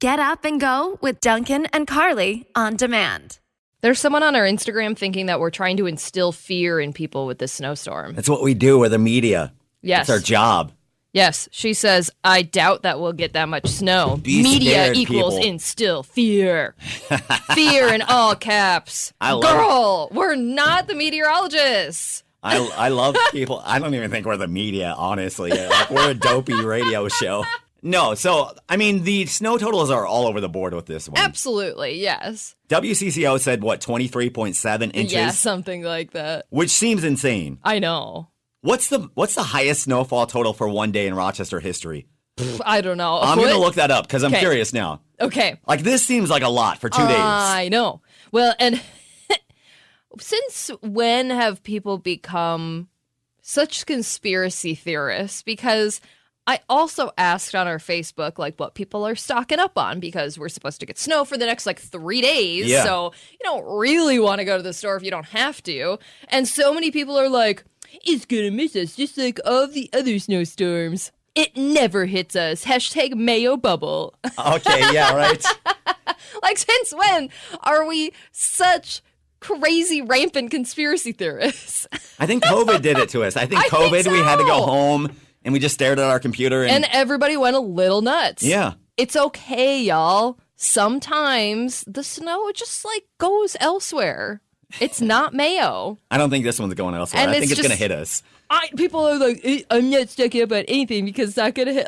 Get up and go with Dunken and Carly on demand. There's someone on our Instagram thinking that we're trying to instill fear in people with this snowstorm. That's what we do. We're the media. Yes. It's our job. Yes. She says, I doubt that we'll get that much snow. Be Media scared, equals people. instill fear. Fear in all caps. Girl, we're not the meteorologists. I love people. I don't even think we're the media, honestly. Like, we're a dopey radio show. No, so, I mean, the snow totals are all over the board with this one. Absolutely, yes. WCCO said, 23.7 inches? Yeah, something like that. Which seems insane. I know. What's the highest snowfall total for one day in Rochester history? I don't know. I'm going to look that up because I'm curious now. Okay. Like, this seems like a lot for 2 days. I know. Well, and since when have people become such conspiracy theorists? Because I also asked on our Facebook, like, what people are stocking up on, because we're supposed to get snow for the next, 3 days. Yeah. So you don't really want to go to the store if you don't have to. And so many people are like, it's going to miss us just like all the other snowstorms. It never hits us. # Mayo bubble. Okay, yeah, right. Like, since when are we such crazy, rampant conspiracy theorists? I think COVID did it to us. I think we had to go home. And we just stared at our computer. And everybody went a little nuts. Yeah. It's okay, y'all. Sometimes the snow just, goes elsewhere. It's not Mayo. I don't think this one's going elsewhere. And I think it's going to hit us. People are like, I'm not stocking up on anything because it's not going to hit.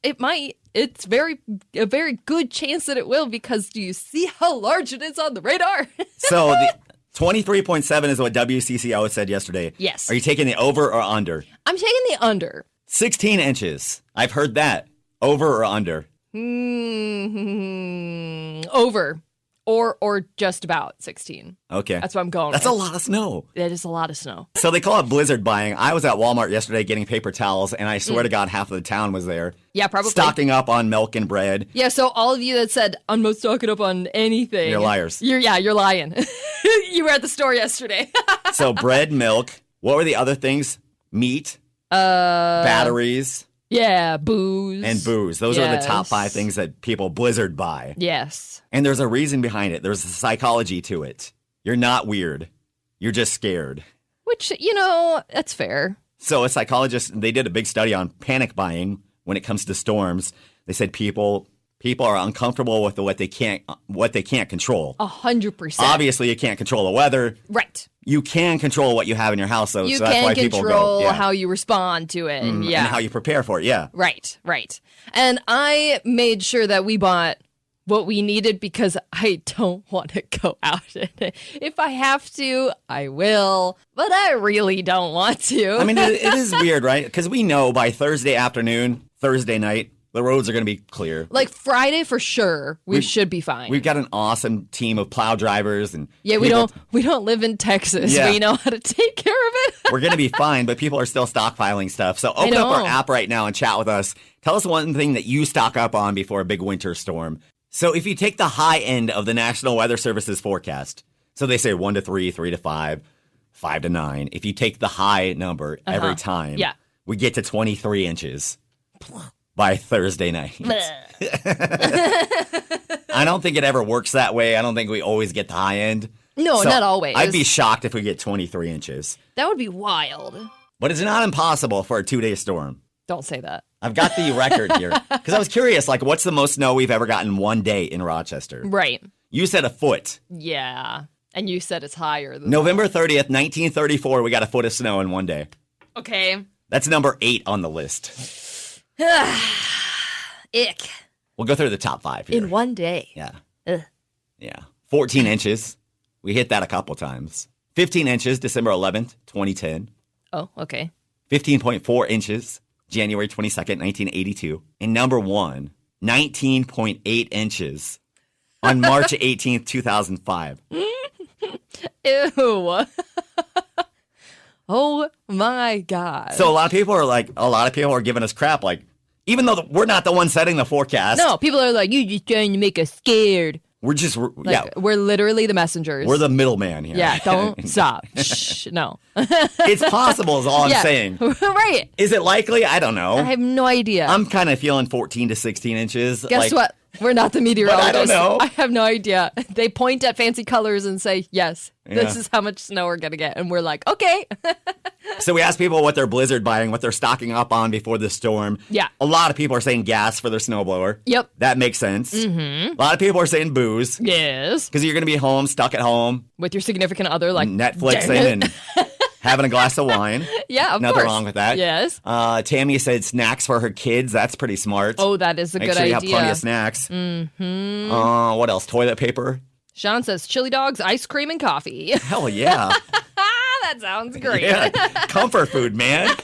It might. It's a very good chance that it will, because do you see how large it is on the radar? So the 23.7 is what WCCO said yesterday. Yes. Are you taking the over or under? I'm taking the under. 16 inches. I've heard that. Over or under? Over. Or just about 16. Okay. That's what I'm going That's with. a lot of snow. That is a lot of snow. So they call it blizzard buying. I was at Walmart yesterday getting paper towels, and I swear to God, half of the town was there. Yeah, probably. Stocking up on milk and bread. Yeah, so all of you that said, I'm not stocking up on anything. You're liars. You're lying. You were at the store yesterday. So bread, milk. What were the other things? Meat. Batteries. Yeah, booze. And booze. Those are the top 5 things that people blizzard buy. Yes. And there's a reason behind it. There's a psychology to it. You're not weird. You're just scared. Which, that's fair. So a psychologist, they did a big study on panic buying when it comes to storms. They said people are uncomfortable with what they can't control. 100%. Obviously, you can't control the weather. Right. You can control what you have in your house, though. You so that's can why people control go. Yeah. how you respond to it. And how you prepare for it, yeah. Right. And I made sure that we bought what we needed because I don't want to go out in it. If I have to, I will, but I really don't want to. I mean, it is weird, right? Because we know by Thursday afternoon, Thursday night, the roads are going to be clear. Like Friday for sure, we should be fine. We've got an awesome team of plow drivers and we don't live in Texas. Yeah. We know how to take care of it. We're going to be fine, but people are still stockpiling stuff. So open up our app right now and chat with us. Tell us one thing that you stock up on before a big winter storm. So if you take the high end of the National Weather Service's forecast, so they say 1 to 3, 3 to 5, 5 to 9. If you take the high number every time, we get to 23 inches. By Thursday night. I don't think it ever works that way. I don't think we always get the high end. No, not always. I'd be shocked if we get 23 inches. That would be wild. But it's not impossible for a 2-day storm. Don't say that. I've got the record here. Because I was curious, what's the most snow we've ever gotten one day in Rochester? Right. You said a foot. Yeah. And you said it's higher than November 30th, 1934, we got a foot of snow in one day. Okay. That's number 8 on the list. Ick. We'll go through the top 5 here. In one day. Yeah. Ugh. Yeah. 14 inches. We hit that a couple times. 15 inches, December 11th, 2010. Oh, okay. 15.4 inches, January 22nd, 1982. And number 1, 19.8 inches on March 18th, 2005. Ew. Oh my God. So a lot of people are giving us crap, even though we're not the ones setting the forecast. No, people are like, you just trying to make us scared. We're literally the messengers. We're the middleman here. Yeah, don't stop. Shh, no. It's possible is all I'm saying. Right. Is it likely? I don't know. I have no idea. I'm kind of feeling 14 to 16 inches. Guess what? We're not the meteorologists. But I don't know. I have no idea. They point at fancy colors and say, yes, this is how much snow we're going to get. And we're like, okay. So we asked people what they're blizzard buying, what they're stocking up on before the storm. Yeah. A lot of people are saying gas for their snowblower. Yep. That makes sense. Mm-hmm. A lot of people are saying booze. Yes. Because you're going to be home, stuck at home. With your significant other, like Netflixing and having a glass of wine. Yeah, of Nothing course. wrong with that. Yes. Tammy said snacks for her kids. That's pretty smart. Oh, that is a Make good sure you idea. have plenty of snacks. Mm-hmm. What else? Toilet paper? Sean says chili dogs, ice cream, and coffee. Hell yeah. That sounds great. Yeah. Comfort food, man.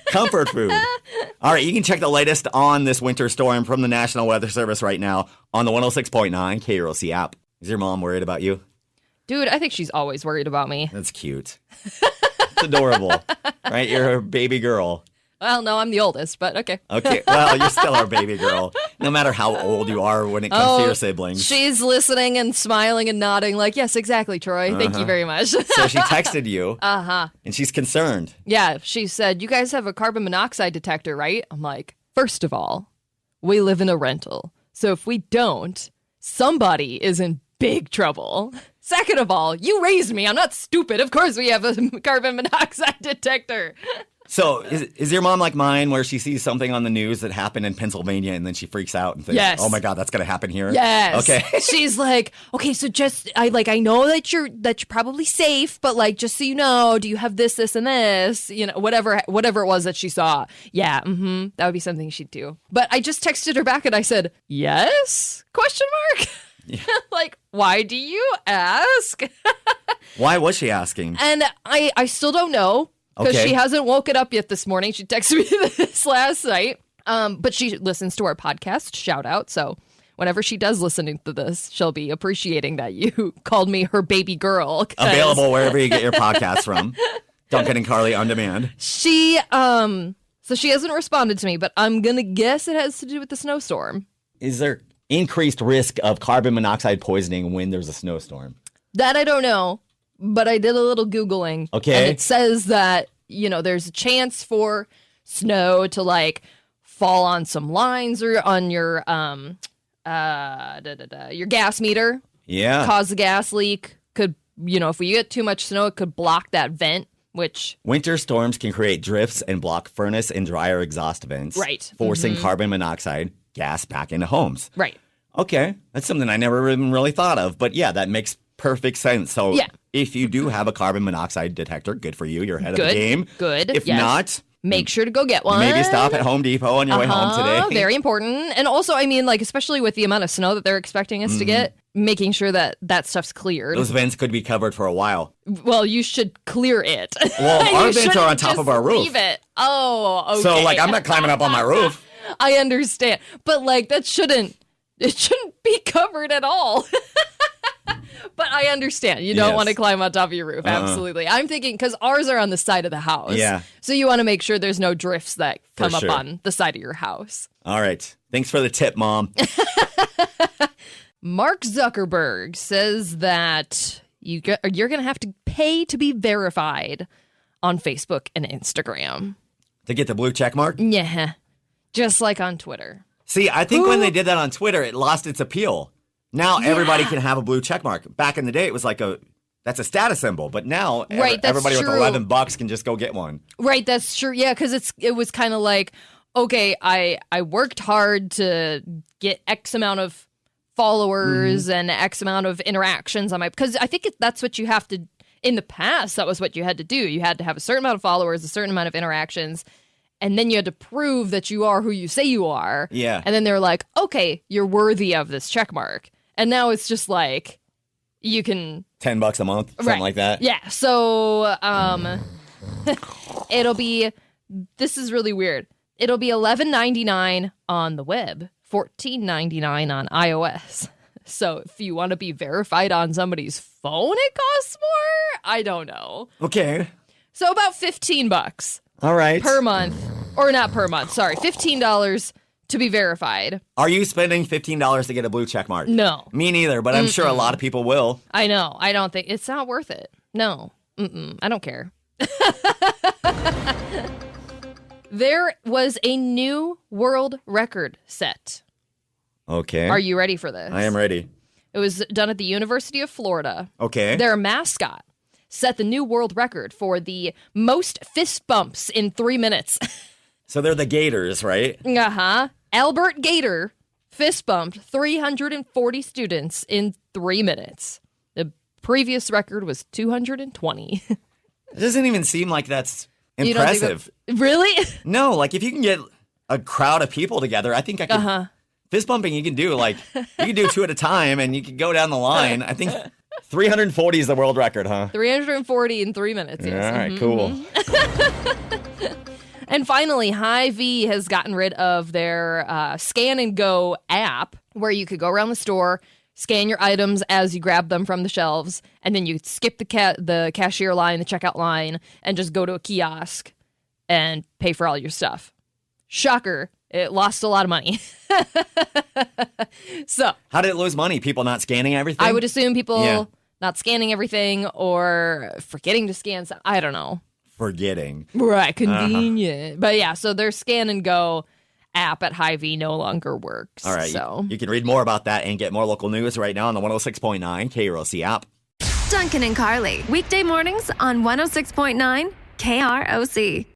Comfort food. All right, you can check the latest on this winter storm from the National Weather Service right now on the 106.9 KROC app. Is your mom worried about you? Dude, I think she's always worried about me. That's cute. It's adorable, right? You're her baby girl. Well, no, I'm the oldest, but okay. Okay, well, you're still our baby girl, no matter how old you are when it comes to your siblings. She's listening and smiling and nodding like, yes, exactly, Troy. Thank you very much. So she texted you, and she's concerned. Yeah, she said, you guys have a carbon monoxide detector, right? I'm like, first of all, we live in a rental. So if we don't, somebody is in big trouble. Second of all, you raised me. I'm not stupid. Of course we have a carbon monoxide detector. So is your mom like mine where she sees something on the news that happened in Pennsylvania and then she freaks out and thinks, yes. oh my God, that's going to happen here? Yes. Okay. She's like, okay, so just, I know that you're probably safe, but like, just so you know, do you have this, and this, whatever it was that she saw. Yeah. That would be something she'd do. But I just texted her back and I said, yes? ? Yeah. Like, why do you ask? Why was she asking? And I still don't know. Because Okay. she hasn't woken up yet this morning. She texted me this last night. But she listens to our podcast, shout out. So whenever she does listen to this, she'll be appreciating that you called me her baby girl. Available wherever you get your podcasts from. Dunken and Carly on demand. She, so she hasn't responded to me, but I'm going to guess it has to do with the snowstorm. Is there increased risk of carbon monoxide poisoning when there's a snowstorm? That I don't know. But I did a little Googling. Okay. And it says that, there's a chance for snow to like fall on some lines or on your your gas meter. Yeah. Cause a gas leak. Could, if we get too much snow, it could block that vent, which... Winter storms can create drifts and block furnace and dryer exhaust vents. Right. Forcing carbon monoxide gas back into homes. Right. Okay. That's something I never even really thought of. But yeah, that makes perfect sense. So if you do have a carbon monoxide detector, good for you. You're ahead of the game. Good. If not, make sure to go get one. maybe stop at Home Depot on your way home today. Very important. And also, I mean, like, especially with the amount of snow that they're expecting us to get, making sure that that stuff's cleared. Those vents could be covered for a while. Well, you should clear it. Well, our vents are on top of our roof. Leave it. Oh, okay. So, like, I'm not climbing up on my roof. I understand. But, like, it shouldn't be covered at all. But I understand. You don't want to climb on top of your roof. Absolutely. I'm thinking, because ours are on the side of the house. Yeah. So you want to make sure there's no drifts that come up sure. on the side of your house. All right. Thanks for the tip, Mom. Mark Zuckerberg says that you're going to have to pay to be verified on Facebook and Instagram. To get the blue check mark? Yeah. Just like on Twitter. See, I think when they did that on Twitter, it lost its appeal. Now everybody can have a blue check mark. Back in the day, it was like that's a status symbol. But now everybody with $11 can just go get one. Right, that's true. Yeah, because it was kind of like, okay, I worked hard to get X amount of followers and X amount of interactions on because I think that's what you have to, in the past, that was what you had to do. You had to have a certain amount of followers, a certain amount of interactions, and then you had to prove that you are who you say you are. Yeah. And then they're like, okay, you're worthy of this check mark. And now it's just like, you can... $10 a month, something like that. Yeah, so it'll be... This is really weird. It'll be $11.99 on the web, $14.99 on iOS. So if you want to be verified on somebody's phone, it costs more? I don't know. Okay. So about $15. All right. Per month. Or not per month, sorry. $15 to be verified. Are you spending $15 to get a blue check mark? No. Me neither, but I'm sure a lot of people will. I know. I don't think... It's not worth it. No. I don't care. There was a new world record set. Okay. Are you ready for this? I am ready. It was done at the University of Florida. Okay. Their mascot set the new world record for the most fist bumps in 3 minutes. So they're the Gators, right? Uh-huh. Albert Gator fist bumped 340 students in 3 minutes. The previous record was 220. It doesn't even seem like that's You don't think impressive. Really? No, like if you can get a crowd of people together, I think I could. Fist bumping you can do, like, you can do 2 at a time and you can go down the line. I think 340 is the world record, huh? 340 in 3 minutes, yes. All right, cool. And finally, Hy-Vee has gotten rid of their Scan and Go app where you could go around the store, scan your items as you grab them from the shelves, and then you skip the cashier line, the checkout line, and just go to a kiosk and pay for all your stuff. Shocker. It lost a lot of money. So, how did it lose money? People not scanning everything? I would assume people not scanning everything or forgetting to scan some. I don't know. Forgetting. Right, convenient. But yeah, so their Scan and Go app at Hy-Vee no longer works. All right, so you can read more about that and get more local news right now on the 106.9 KROC app. Dunken and Carly, weekday mornings on 106.9 KROC.